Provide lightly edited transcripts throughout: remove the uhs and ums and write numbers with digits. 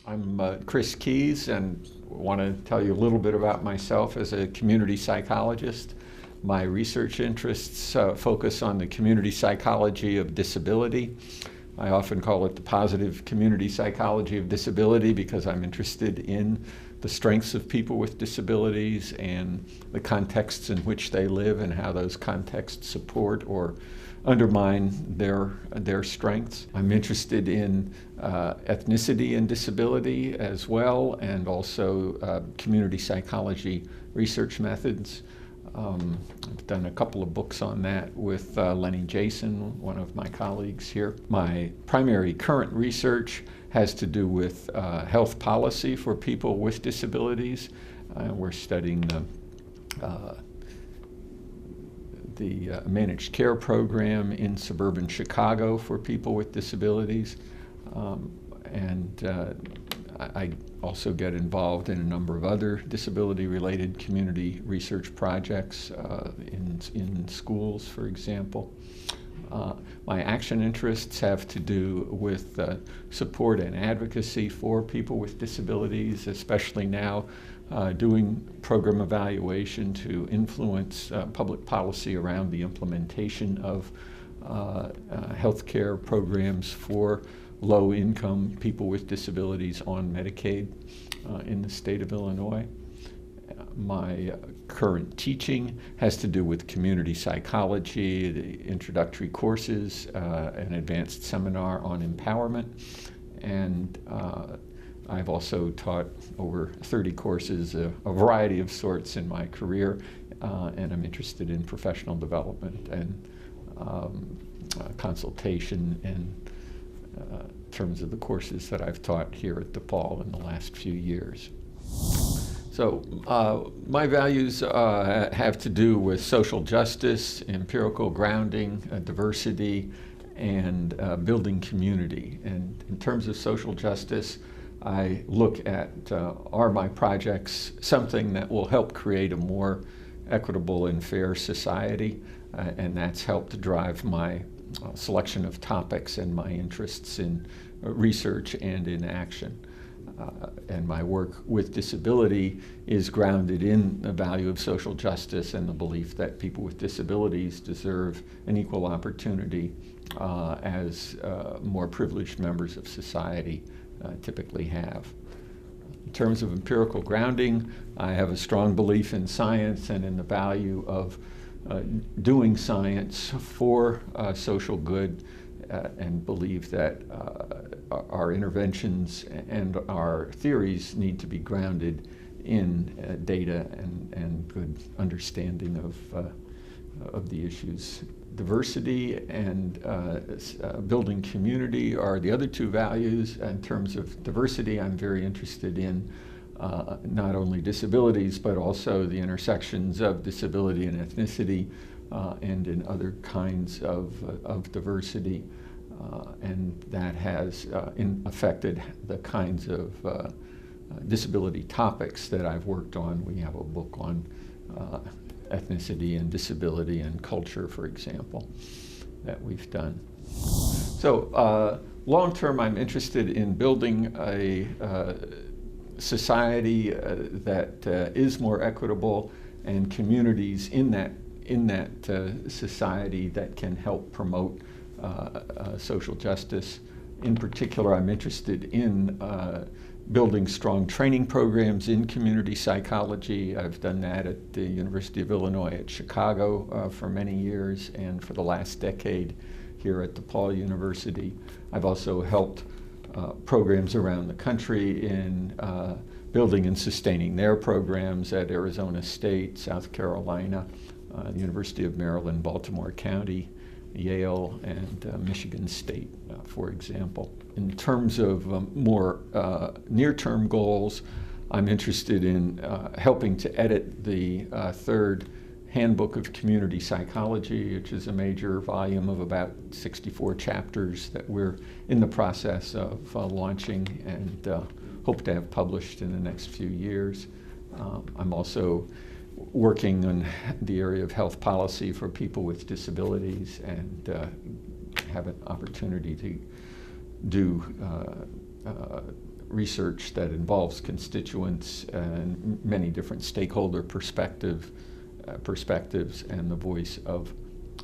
I'm Chris Keys, and want to tell you a little bit about myself as a community psychologist. My research interests focus on the community psychology of disability. I often call it the positive community psychology of disability because I'm interested in the strengths of people with disabilities and the contexts in which they live and how those contexts support or undermine their strengths. I'm interested in ethnicity and disability as well, and also community psychology research methods. I've done a couple of books on that with Lenny Jason, one of my colleagues here. My primary current research has to do with health policy for people with disabilities. We're studying the managed care program in suburban Chicago for people with disabilities. I also get involved in a number of other disability-related community research projects in schools, for example. My action interests have to do with support and advocacy for people with disabilities, especially now doing program evaluation to influence public policy around the implementation of healthcare programs for low-income people with disabilities on Medicaid in the state of Illinois. My current teaching has to do with community psychology, the introductory courses, an advanced seminar on empowerment, and I've also taught over 30 courses, a variety of sorts in my career, and I'm interested in professional development and consultation in terms of the courses that I've taught here at DePaul in the last few years. So my values have to do with social justice, empirical grounding, diversity, and building community. And in terms of social justice, I look at, are my projects something that will help create a more equitable and fair society? And that's helped drive my selection of topics and my interests in research and in action. And my work with disability is grounded in the value of social justice and the belief that people with disabilities deserve an equal opportunity as more privileged members of society typically have. In terms of empirical grounding, I have a strong belief in science and in the value of doing science for social good, and believe that our interventions and our theories need to be grounded in data and good understanding of the issues. Diversity and building community are the other two values. In terms of diversity, I'm very interested in not only disabilities, but also the intersections of disability and ethnicity, and in other kinds of diversity. And that has affected the kinds of disability topics that I've worked on. We have a book on ethnicity and disability and culture, for example, that we've done. So long term, I'm interested in building a society that is more equitable, and communities in that society that can help promote social justice. In particular, I'm interested in building strong training programs in community psychology. I've done that at the University of Illinois at Chicago for many years, and for the last decade here at DePaul University. I've also helped programs around the country in building and sustaining their programs at Arizona State, South Carolina, University of Maryland, Baltimore County, Yale, and Michigan State, for example. In terms of more near-term goals, I'm interested in helping to edit the third Handbook of Community Psychology, which is a major volume of about 64 chapters that we're in the process of launching and hope to have published in the next few years. I'm also working on the area of health policy for people with disabilities, and have an opportunity to do research that involves constituents and many different stakeholder perspectives and the voice of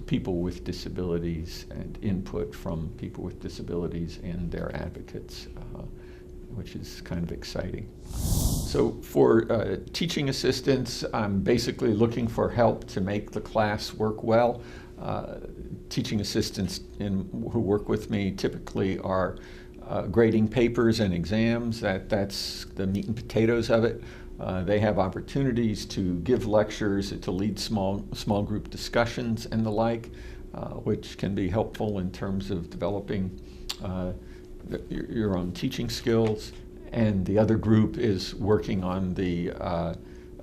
people with disabilities and input from people with disabilities and their advocates, which is kind of exciting. So for teaching assistants, I'm basically looking for help to make the class work well. Teaching assistants who work with me typically are grading papers and exams. That's the meat and potatoes of it. They have opportunities to give lectures, to lead small group discussions and the like, which can be helpful in terms of developing your own teaching skills. And the other group is working on the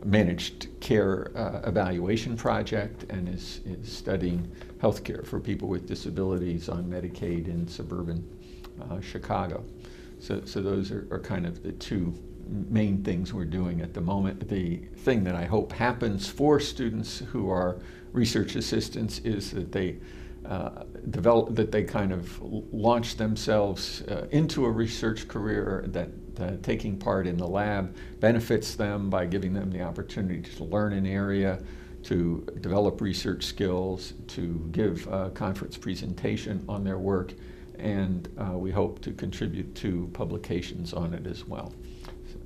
managed care evaluation project and is studying healthcare for people with disabilities on Medicaid in suburban Chicago. So those are kind of the two main things we're doing at the moment. The thing that I hope happens for students who are research assistants is that they they kind of launch themselves into a research career, that taking part in the lab benefits them by giving them the opportunity to learn an area, to develop research skills, to give a conference presentation on their work, and we hope to contribute to publications on it as well. So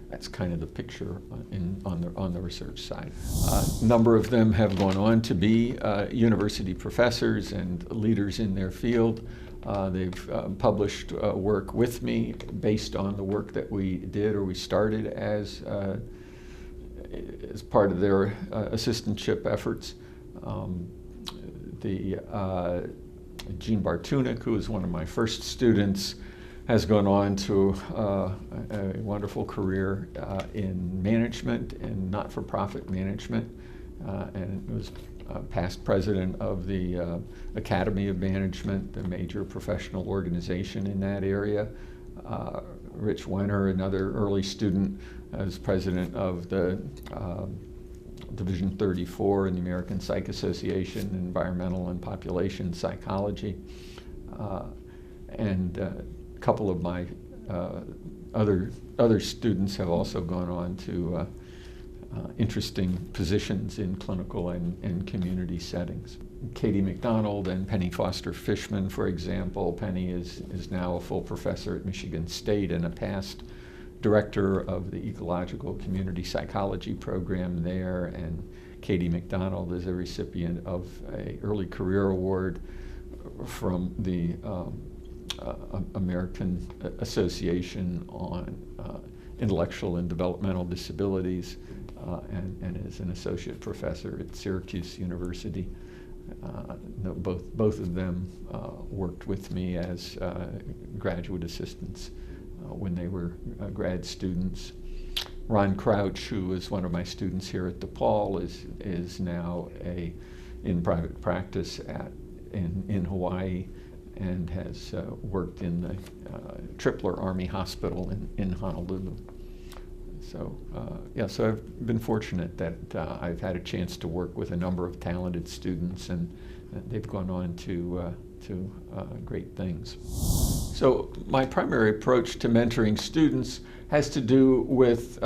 that's kind of the picture on the research side. A number of them have gone on to be university professors and leaders in their field. They've published work with me based on the work that we did or we started as part of their assistantship efforts. Jean Bartunek, who was one of my first students, has gone on to a wonderful career in management and not-for-profit management, and was past president of the Academy of Management, the major professional organization in that area. Rich Wenner, another early student, as president of the Division 34 in the American Psych Association, Environmental and Population Psychology. And a couple of my other students have also gone on to interesting positions in clinical and community settings. Katie McDonald and Penny Foster Fishman, for example. Penny is now a full professor at Michigan State and a past director of the Ecological Community Psychology program there, and Katie McDonald is a recipient of an early career award from the American Association on Intellectual and Developmental Disabilities, and is an associate professor at Syracuse University. Both of them worked with me as graduate assistants when they were grad students. Ron Crouch, who was one of my students here at DePaul, is now in private practice in Hawaii, and has worked in the Tripler Army Hospital in Honolulu. So so I've been fortunate that I've had a chance to work with a number of talented students, and they've gone on to great things. So my primary approach to mentoring students has to do with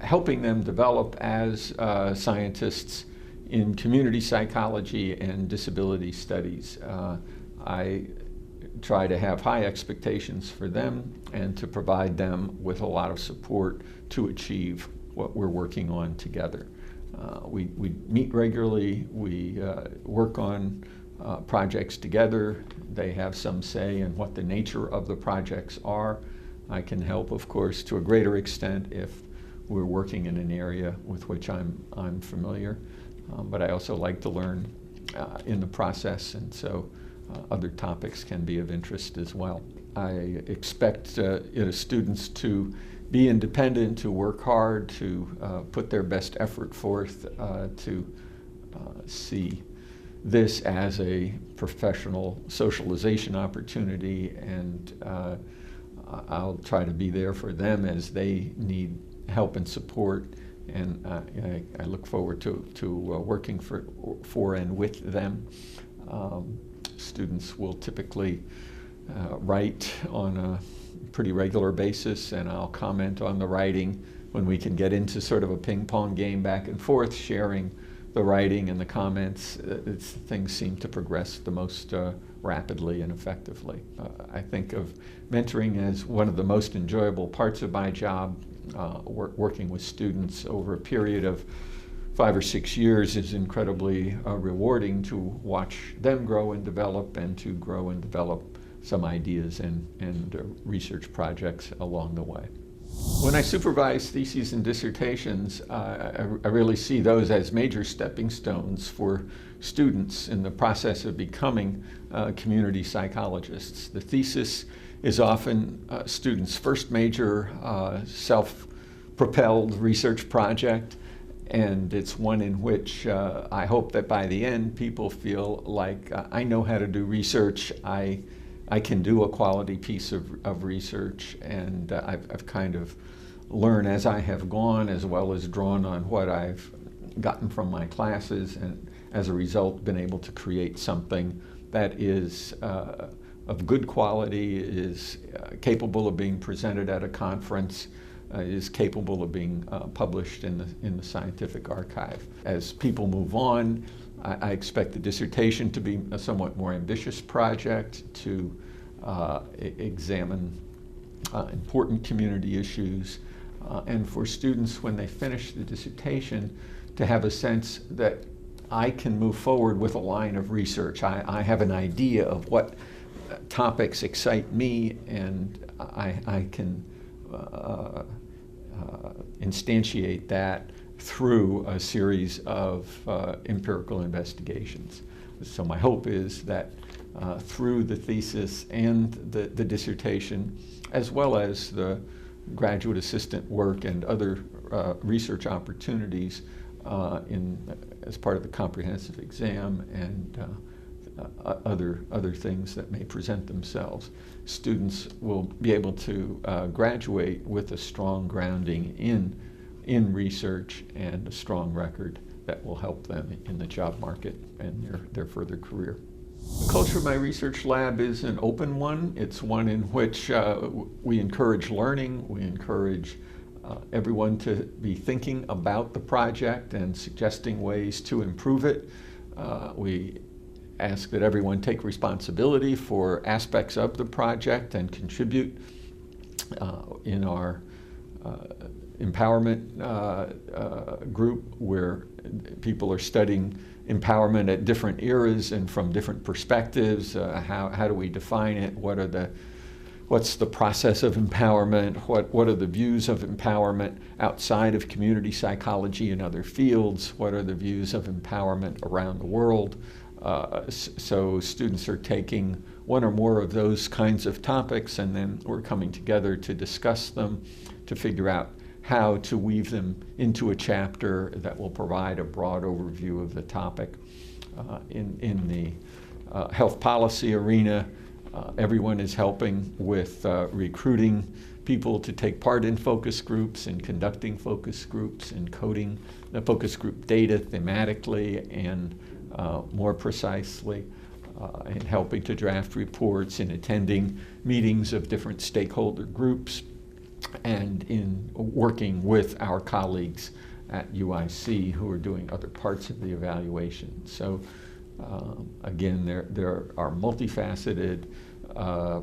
helping them develop as scientists in community psychology and disability studies. I try to have high expectations for them and to provide them with a lot of support to achieve what we're working on together. We meet regularly, we work on projects together. They have some say in what the nature of the projects are. I can help, of course, to a greater extent if we're working in an area with which I'm familiar, but I also like to learn in the process, and so other topics can be of interest as well. I expect students to be independent, to work hard, to put their best effort forth, to see this as a professional socialization opportunity, and I'll try to be there for them as they need help and support, and I look forward to working for and with them. Students will typically write on pretty regular basis, and I'll comment on the writing when we can get into sort of a ping-pong game back and forth, sharing the writing and the comments. Things seem to progress the most rapidly and effectively. I think of mentoring as one of the most enjoyable parts of my job. Working with students over a period of 5 or 6 years is incredibly rewarding to watch them grow and develop, and to grow and develop some ideas and research projects along the way. When I supervise theses and dissertations, I really see those as major stepping stones for students in the process of becoming community psychologists. The thesis is often students' first major self-propelled research project, and it's one in which I hope that by the end people feel like I know how to do research, I can do a quality piece of research, and I've kind of learned as I have gone, as well as drawn on what I've gotten from my classes, and as a result been able to create something that is of good quality, is capable of being presented at a conference, is capable of being published in the scientific archive. As people move on, I expect the dissertation to be a somewhat more ambitious project, to examine important community issues, and for students when they finish the dissertation to have a sense that I can move forward with a line of research. I have an idea of what topics excite me, and I can instantiate that through a series of empirical investigations. So my hope is that through the thesis and the dissertation, as well as the graduate assistant work and other research opportunities as part of the comprehensive exam and other things that may present themselves, students will be able to graduate with a strong grounding in research and a strong record that will help them in the job market and their further career. The culture of my research lab is an open one. It's one in which we encourage learning, we encourage everyone to be thinking about the project and suggesting ways to improve it. We ask that everyone take responsibility for aspects of the project and contribute. In our empowerment group, where people are studying empowerment at different eras and from different perspectives. How do we define it? What's the process of empowerment? What are the views of empowerment outside of community psychology and other fields? What are the views of empowerment around the world? So students are taking one or more of those kinds of topics, and then we're coming together to discuss them, to figure out how to weave them into a chapter that will provide a broad overview of the topic. In the health policy arena, everyone is helping with recruiting people to take part in focus groups and conducting focus groups and coding the focus group data thematically and more precisely, and helping to draft reports and attending meetings of different stakeholder groups, and in working with our colleagues at UIC who are doing other parts of the evaluation. So again, there are multifaceted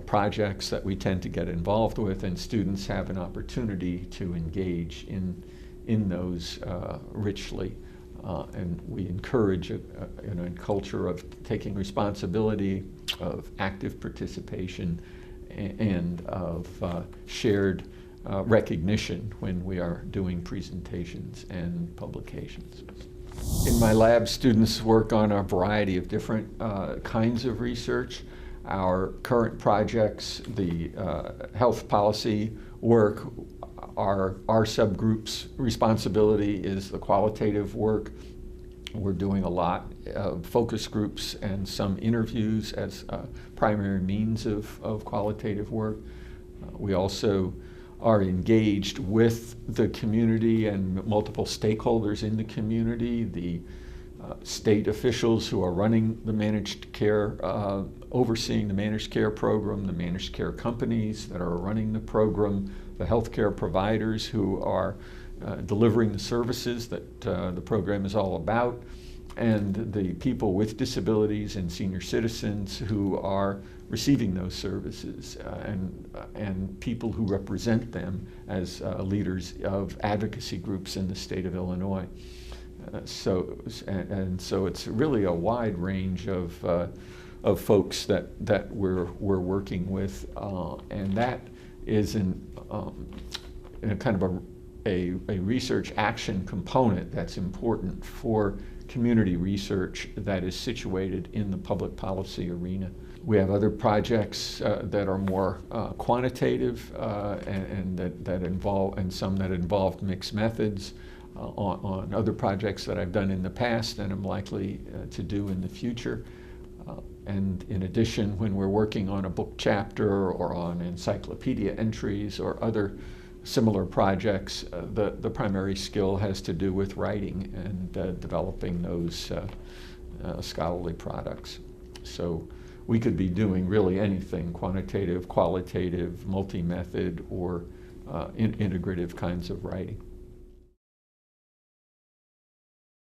projects that we tend to get involved with, and students have an opportunity to engage in those richly. And we encourage a culture of taking responsibility, of active participation, and of shared recognition when we are doing presentations and publications. In my lab, students work on a variety of different kinds of research. Our current projects, the health policy work, our subgroup's responsibility is the qualitative work. We're doing a lot of focus groups and some interviews as primary means of qualitative work. We also are engaged with the community and multiple stakeholders in the community. The state officials who are running the managed care, overseeing the managed care program, the managed care companies that are running the program, the healthcare providers who are delivering the services that the program is all about, and the people with disabilities and senior citizens who are receiving those services, and people who represent them as leaders of advocacy groups in the state of Illinois. So it's really a wide range of folks that we're working with, and that is in a kind of a research action component that's important for community research that is situated in the public policy arena. We have other projects that are more quantitative and that involve, and some that involve mixed methods on other projects that I've done in the past and I'm likely to do in the future. And in addition, when we're working on a book chapter or on encyclopedia entries or other similar projects, the primary skill has to do with writing and developing those scholarly products. So we could be doing really anything, quantitative, qualitative, multi-method, or integrative kinds of writing.